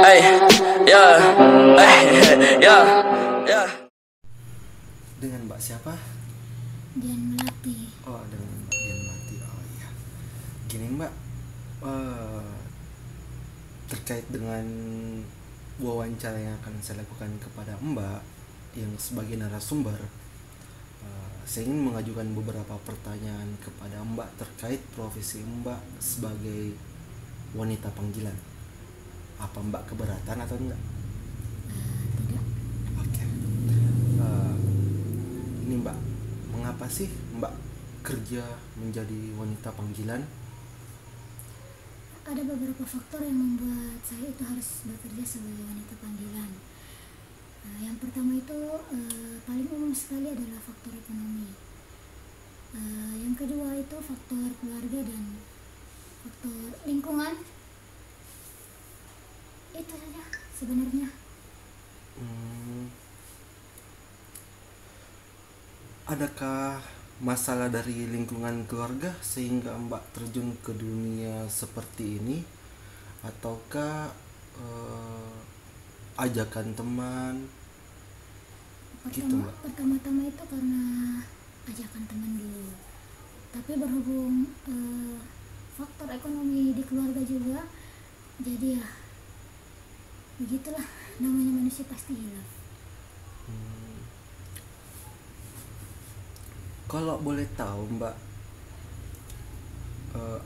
ay, ya, ya, ya. Dengan Mbak siapa? Dian Melati. Oh, dengan Mbak Dian Melati. Oh iya. Gini Mbak, terkait dengan wawancara yang akan saya lakukan kepada Mbak yang sebagai narasumber, saya ingin mengajukan beberapa pertanyaan kepada Mbak terkait profesi Mbak sebagai wanita panggilan. Apa Mbak keberatan atau enggak? Tidak. Oke. Ini Mbak, mengapa sih Mbak kerja menjadi wanita panggilan? Ada beberapa faktor yang membuat saya itu harus bekerja sebagai wanita panggilan. Yang pertama itu paling umum sekali adalah faktor ekonomi. Yang kedua itu faktor keluarga dan faktor lingkungan. Itu saja sebenarnya. Adakah masalah dari lingkungan keluarga sehingga Mbak terjun ke dunia seperti ini, ataukah ajakan teman gitu Mbak? Pertama-tama itu karena ajakan teman dulu, tapi berhubung faktor ekonomi di keluarga juga, jadi ya begitulah, namanya manusia pasti hilaf. Kalau boleh tahu Mbak,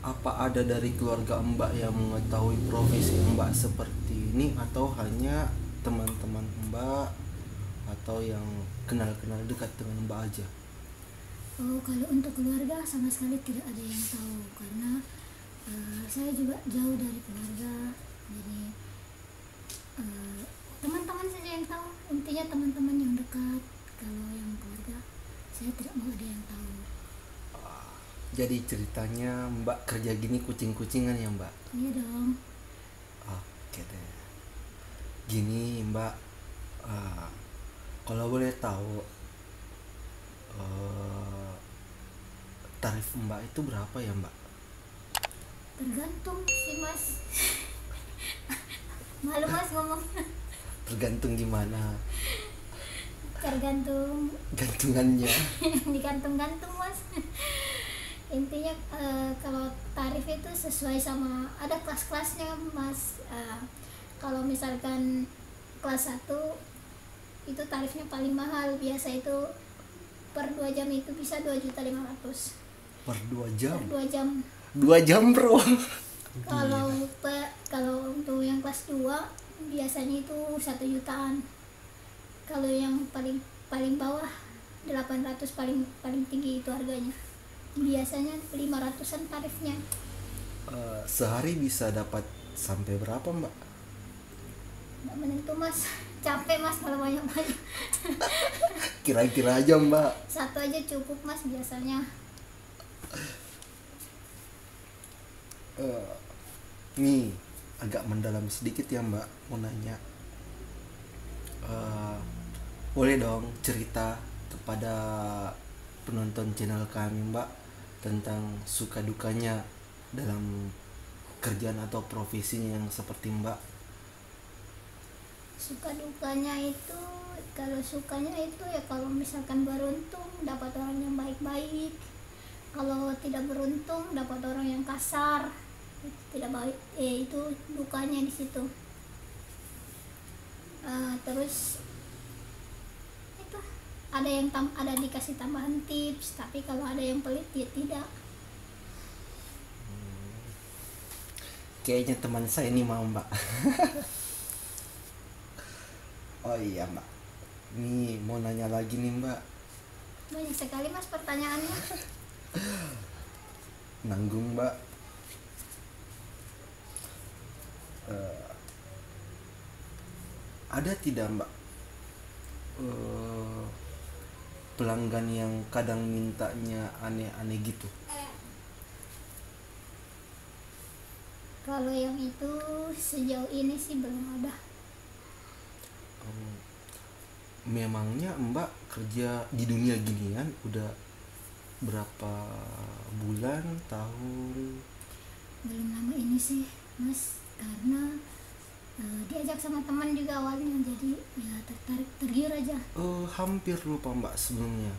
apa ada dari keluarga Mbak yang mengetahui profesi Mbak seperti ini, atau hanya teman-teman Mbak atau yang kenal-kenal dekat dengan Mbak aja? Oh, kalau untuk keluarga sama sekali tidak ada yang tahu, karena saya juga jauh dari keluarga, jadi teman-teman saja yang tahu, intinya teman-teman yang dekat. Kalau yang keluarga saya tidak mau ada yang tahu. Jadi ceritanya Mbak kerja gini kucing-kucingan ya Mbak? Iya dong. Oke deh. Gini Mbak, kalau boleh tahu, tarif Mbak itu berapa ya Mbak? Tergantung sih Mas. Malu Mas ngomong. Tergantung gimana? Tergantung. Gantungannya. Digantung-gantung Mas. Intinya kalau tarif itu sesuai sama, ada kelas-kelasnya Mas. Kalau misalkan kelas 1 itu tarifnya paling mahal, biasa itu per 2 jam itu bisa 2.500.000. Per 2 jam? Per 2 jam. 2 jam bro. Kalau untuk yang kelas 2 biasanya itu 1 jutaan. Kalau yang paling bawah 800, paling tinggi itu harganya. Biasanya 500-an tarifnya. Sehari bisa dapat sampai berapa Mbak? Nggak menentu Mas, capek Mas kalau banyak-banyak. Kira-kira aja Mbak. 1 aja cukup Mas biasanya. Nih agak mendalam sedikit ya Mbak, mau nanya. Boleh dong cerita kepada penonton channel kami Mbak tentang suka dukanya dalam kerjaan atau profesinya yang seperti Mbak? Suka dukanya itu, kalau sukanya itu ya kalau misalkan beruntung dapat orang yang baik-baik, kalau tidak beruntung dapat orang yang kasar, itu tidak baik. Itu dukanya di situ. Terus itu ada dikasih tambahan tips, tapi kalau ada yang pelit ya tidak. Kayaknya teman saya ini mau Mbak. Oh iya Mbak, nih mau nanya lagi nih Mbak. Banyak sekali Mas pertanyaannya. Nanggung Mbak. Ada tidak Mbak pelanggan yang kadang mintanya aneh-aneh gitu? Kalau yang itu sejauh ini sih belum ada. Memangnya Mbak kerja di dunia ginian udah berapa bulan, tahun? Belum lama ini sih Mas, karena diajak sama teman juga awalnya, jadi ya tergiur aja. Hampir lupa mbak sebelumnya.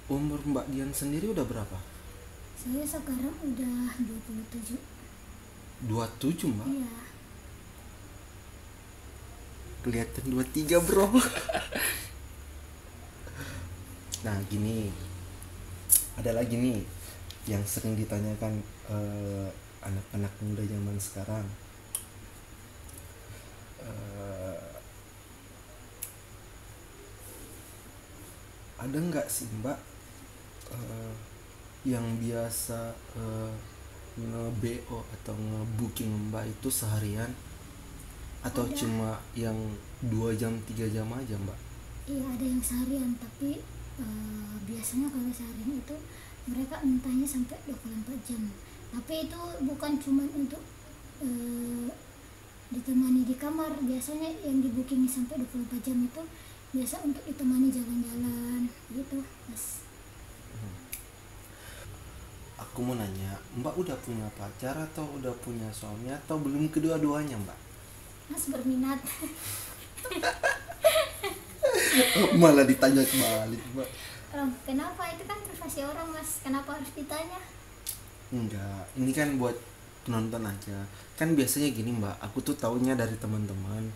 Umur mbak Dian sendiri udah berapa? Saya sekarang udah 27. 27 mbak? Iya. Kelihatan 23 bro. Nah gini, ada lagi nih yang sering ditanyakan anak-anak muda zaman sekarang. Ada nggak sih mbak yang biasa nge-BO atau nge-booking mbak itu seharian atau Ada. cuma yang 2 jam 3 jam aja mbak? Iya, ada yang seharian, tapi biasanya kalau seharian itu mereka mintanya sampai 24 jam. Tapi itu bukan cuma untuk ditemani di kamar. Biasanya yang di booking sampai 24 jam itu biasa untuk ditemani jalan-jalan gitu, Mas. Aku mau nanya, mbak udah punya pacar atau udah punya suami atau belum kedua-duanya mbak? Mas berminat. Malah ditanya kembali mbak. Kenapa? Itu kan privasi orang, Mas. Kenapa harus ditanya? Enggak, ini kan buat penonton aja. Kan biasanya gini mbak, aku tuh taunya dari teman-teman.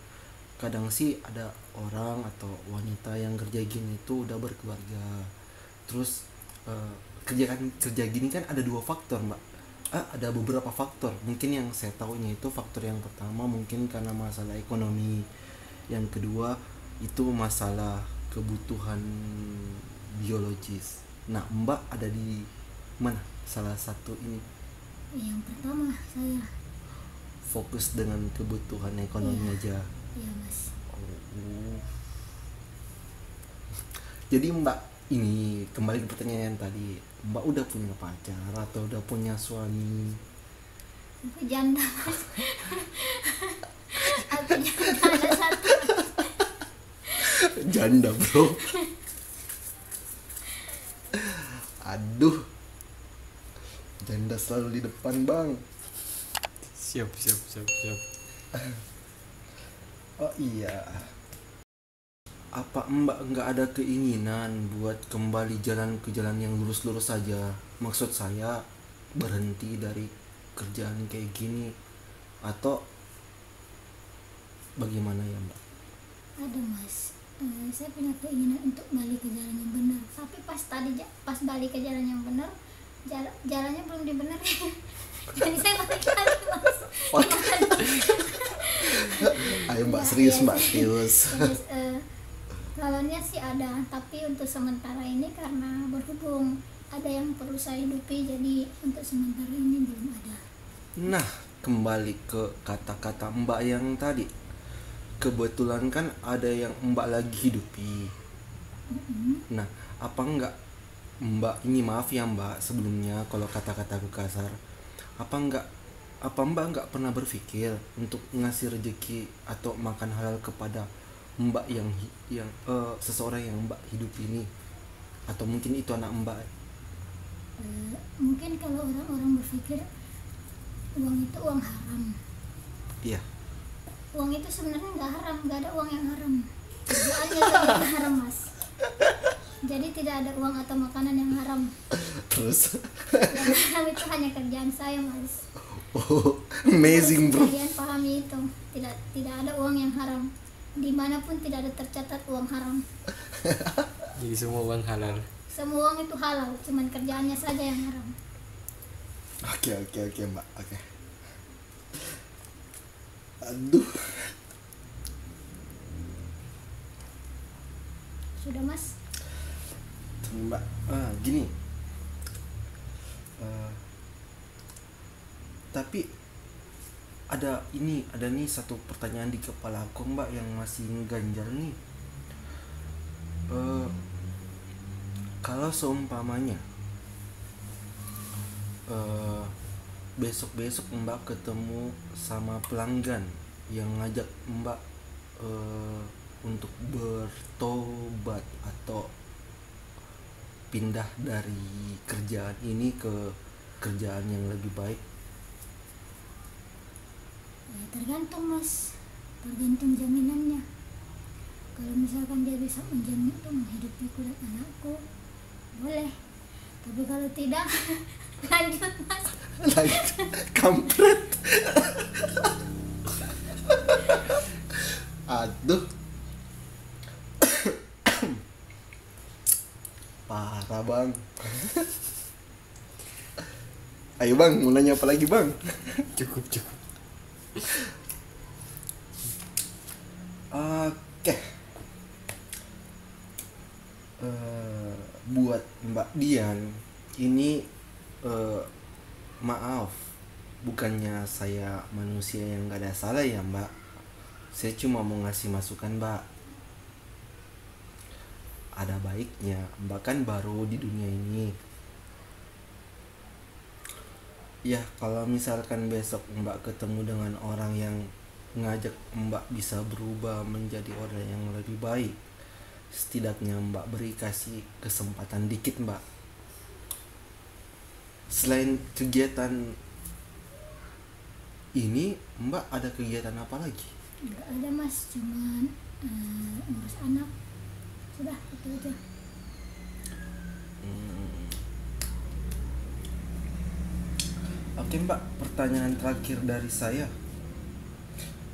Kadang sih ada orang atau wanita yang kerja gini tuh udah berkeluarga. Terus kerja gini kan ada 2 faktor mbak. Ada beberapa faktor. Mungkin yang saya tahunya itu faktor yang pertama mungkin karena masalah ekonomi. Yang kedua itu masalah kebutuhan biologis. Nah mbak ada di mana salah satu ini? Yang pertama saya. Fokus dengan kebutuhan ekonomi aja. Iya, Mas. Jadi mbak, ini kembali ke pertanyaan tadi, mbak udah punya pacar atau udah punya suami? Aku janda, Mas. Aku janda, ada satu. Janda bro. Aduh, janda selalu di depan bang. Siap. Oh iya, apa mbak nggak ada keinginan buat kembali jalan ke jalan yang lurus-lurus saja? Maksud saya berhenti dari kerjaan kayak gini atau bagaimana ya mbak? Ada, Mas. Saya punya keinginan untuk balik ke jalan yang benar. Tapi pas balik ke jalan yang benar, jalannya belum dibenerin. Jadi saya balik lagi, Mas. Ayo mbak, Ya, serius ya, mbak, serius. Terus, calonnya sih ada, tapi untuk sementara ini karena berhubung ada yang perlu saya hidupi, jadi untuk sementara ini belum ada. Nah, kembali ke kata-kata mbak yang tadi. Kebetulan kan ada yang mbak lagi hidupi. Nah, apa enggak mbak, ini maaf ya mbak sebelumnya kalau kata-kataku kasar, apa mbak enggak pernah berpikir untuk ngasih rezeki atau makan halal kepada mbak yang seseorang yang mbak hidup ini, atau mungkin itu anak mbak? Mungkin kalau orang-orang berpikir uang itu uang haram. Iya. Uang itu sebenarnya nggak haram, nggak ada uang yang haram. Kerjaannya saja yang haram, Mas. Jadi tidak ada uang atau makanan yang haram. Terus Yang haram itu hanya kerjaan saya, Mas. oh, amazing bro. Kalian pahami itu. Tidak ada uang yang haram. Dimanapun tidak ada tercatat uang haram. Jadi semua uang halal. Semua uang itu halal, cuman kerjaannya saja yang haram. Oke mbak, oke. Aduh, Sudah, Mas? mbak, gini. Tapi ada nih satu pertanyaan di kepala aku mbak yang masih ngeganjal nih. Kalau seumpamanya besok mbak ketemu sama pelanggan yang ngajak mbak untuk bertobat atau pindah dari kerjaan ini ke kerjaan yang lebih baik, Ya tergantung mas, tergantung jaminannya. Kalau misalkan dia bisa menjamin itu menghidupiku dan anakku, boleh. Tapi kalau tidak, lanjut mas. Lanjut, kampret. Aduh. Parah bang. Ayo bang, mau nanya apa lagi bang? Cukup. Oke. Buat Mbak Dian, ini maaf, bukannya saya manusia yang gak ada salah ya Mbak. Saya cuma mau ngasih masukan Mbak. Ada baiknya, Mbak kan baru di dunia ini. Ya kalau misalkan besok Mbak ketemu dengan orang yang ngajak Mbak bisa berubah menjadi orang yang lebih baik, setidaknya Mbak beri kasih kesempatan dikit Mbak. Selain kegiatan ini, Mbak ada kegiatan apa lagi? Enggak ada mas, cuman ngurus anak. Sudah, itu aja. Oke Mbak, pertanyaan terakhir dari saya.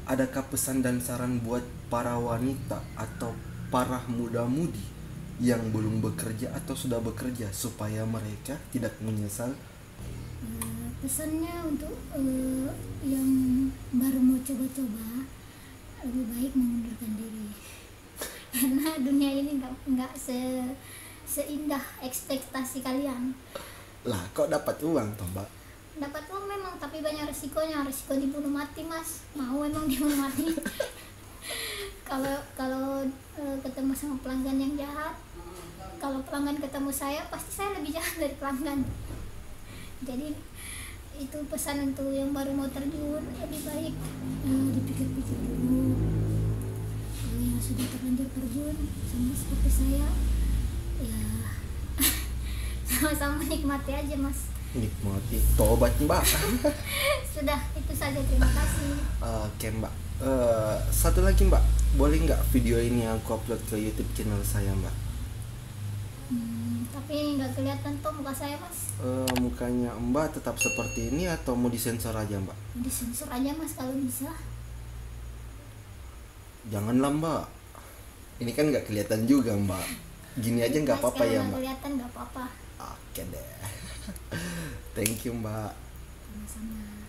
Adakah pesan dan saran buat para wanita atau para muda-mudi yang belum bekerja atau sudah bekerja supaya mereka tidak menyesal? Pesannya untuk yang baru mau coba-coba, lebih baik mengundurkan diri. Karena dunia ini nggak seindah ekspektasi kalian. Lah kok dapat uang toh Mbak? Dapat uang memang, tapi banyak resikonya. Resiko dibunuh mati mas. Mau emang dibunuh mati? Kalau ketemu sama pelanggan yang jahat, kalau pelanggan ketemu saya, pasti saya lebih jahat dari pelanggan. Jadi itu pesan untuk yang baru mau terjun, lebih baik dipikir-pikir dulu. Kalau yang sudah terlanjur terjun, sama seperti saya, ya sama-sama nikmati aja mas. Nikmati, tobat Mbak. Sudah, itu saja, terima kasih. Oke Mbak, satu lagi Mbak, boleh nggak video ini aku upload ke YouTube channel saya Mbak? Tapi nggak kelihatan tuh muka saya mas. Mukanya Mbak tetap seperti ini atau mau disensor aja Mbak? Disensor aja mas kalau bisa. Janganlah Mbak, ini kan nggak kelihatan juga Mbak. Gini aja nggak apa-apa ya Mbak? Kelihatan nggak apa-apa. Oke deh. Thank you Mbak. Sama-sama.